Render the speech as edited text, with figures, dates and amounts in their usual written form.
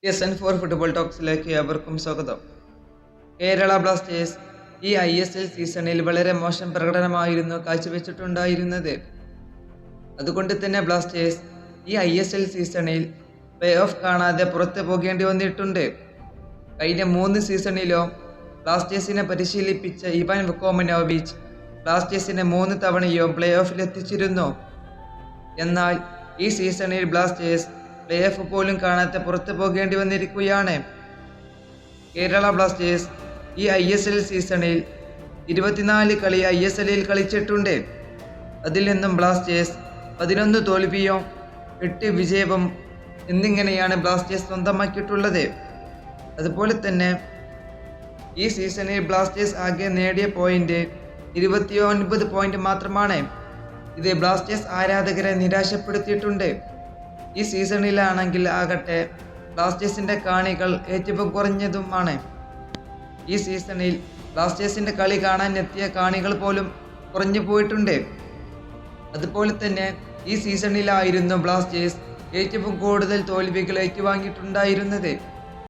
SN4 football ടോക്സിലേക്ക് ഏവർക്കും സ്വാഗതം. Kerala Blasters ഈ ISL സീസണിൽ വളരെ മോശം പ്രകടനമായിരുന്നു കാഴ്ചവെച്ചിട്ടുണ്ടായിരുന്നത്. അതുകൊണ്ട് തന്നെ ബ്ലാസ്റ്റേഴ്സ് ഈ ISL സീസണിൽ പ്ലേ ഓഫ് കാണാതെ പുറത്തു പോകേണ്ടി വന്നിട്ടുണ്ട്. കഴിഞ്ഞ 3 സീസണിലും ബ്ലാസ്റ്റേഴ്സിനെ പരിശീലിപ്പിച്ച ഇവാൻ വുക്കോമനോവിച്ച് ബ്ലാസ്റ്റേഴ്സിനെ 3 തവണയും പ്ലേ ഓഫിൽ എത്തിച്ചിരുന്നു. എന്നാൽ ഈ സീസണിൽ ബ്ലാസ്റ്റേഴ്സ് പ്ലേ ഓഫ് പോലും കാണാതെ പുറത്തു പോകേണ്ടി വന്നിരിക്കുകയാണ്. കേരള ബ്ലാസ്റ്റേഴ്സ് ഈ ISL സീസണിൽ 24 കളി ISLൽ കളിച്ചിട്ടുണ്ട്. അതിൽ നിന്നും ബ്ലാസ്റ്റേഴ്സ് 11 തോൽവിയും 8 വിജയവും എന്നിങ്ങനെയാണ് ബ്ലാസ്റ്റേഴ്സ് സ്വന്തമാക്കിയിട്ടുള്ളത്. അതുപോലെ തന്നെ ഈ സീസണിൽ ബ്ലാസ്റ്റേഴ്സ് ആകെ നേടിയ പോയിന്റ് 29 പോയിന്റ് മാത്രമാണ്. ഇത് ബ്ലാസ്റ്റേഴ്സ് ആരാധകരെ നിരാശപ്പെടുത്തിയിട്ടുണ്ട്. ഈ സീസണിലാണെങ്കിൽ ആകട്ടെ ബ്ലാസ്റ്റേഴ്സിന്റെ കാണികൾ ഏറ്റവും കുറഞ്ഞതുമാണ്. ഈ സീസണിൽ ബ്ലാസ്റ്റേഴ്സിന്റെ കളി കാണാൻ എത്തിയ കാണികൾ പോലും കുറഞ്ഞു പോയിട്ടുണ്ട്. അതുപോലെ തന്നെ ഈ സീസണിലായിരുന്നു ബ്ലാസ്റ്റേഴ്സ് ഏറ്റവും കൂടുതൽ തോൽവികൾ ഏറ്റുവാങ്ങിയിട്ടുണ്ടായിരുന്നത്.